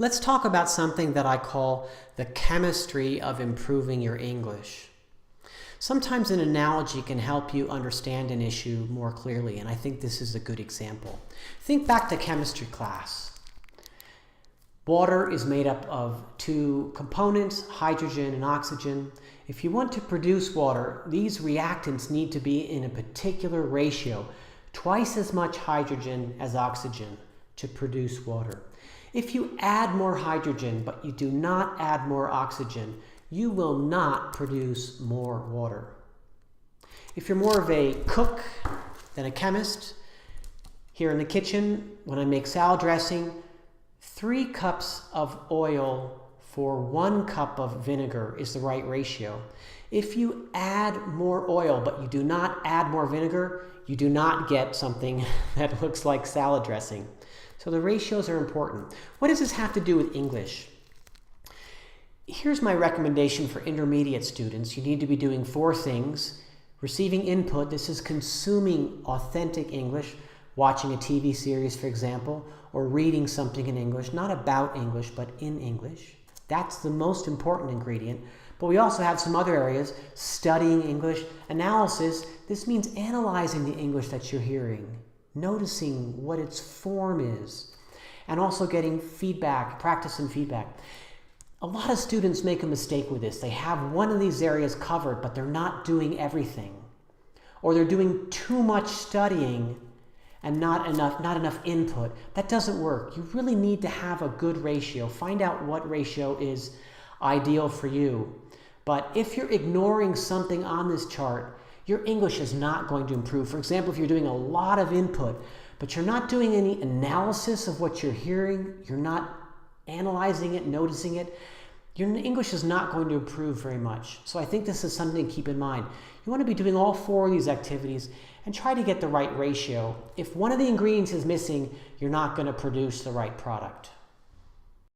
Let's talk about something that I call the chemistry of improving your English. Sometimes an analogy can help you understand an issue more clearly, and I think this is a good example. Think back to chemistry class. Water is made up of two components, hydrogen and oxygen. If you want to produce water, these reactants need to be in a particular ratio, twice as much hydrogen as oxygen to produce water. If you add more hydrogen but you do not add more oxygen, you will not produce more water. If you're more of a cook than a chemist, here in the kitchen, when I make salad dressing, 3 cups of oil for 1 cup of vinegar is the right ratio. If you add more oil but you do not add more vinegar, you do not get something that looks like salad dressing. So the ratios are important. What does this have to do with English? Here's my recommendation for intermediate students. You need to be doing 4 things. Receiving input, this is consuming authentic English, watching a TV series, for example, or reading something in English, not about English, but in English. That's the most important ingredient. But we also have some other areas, studying English, analysis. This means analyzing the English that you're hearing, noticing what its form is, and also getting feedback, practice and feedback. A lot of students make a mistake with this. They have one of these areas covered, but they're not doing everything. Or they're doing too much studying and not enough input. That doesn't work. You really need to have a good ratio. Find out what ratio is ideal for you. But if you're ignoring something on this chart, your English is not going to improve. For example, if you're doing a lot of input, but you're not doing any analysis of what you're hearing, you're not analyzing it, noticing it, your English is not going to improve very much. So I think this is something to keep in mind. You want to be doing all 4 of these activities and try to get the right ratio. If one of the ingredients is missing, you're not going to produce the right product.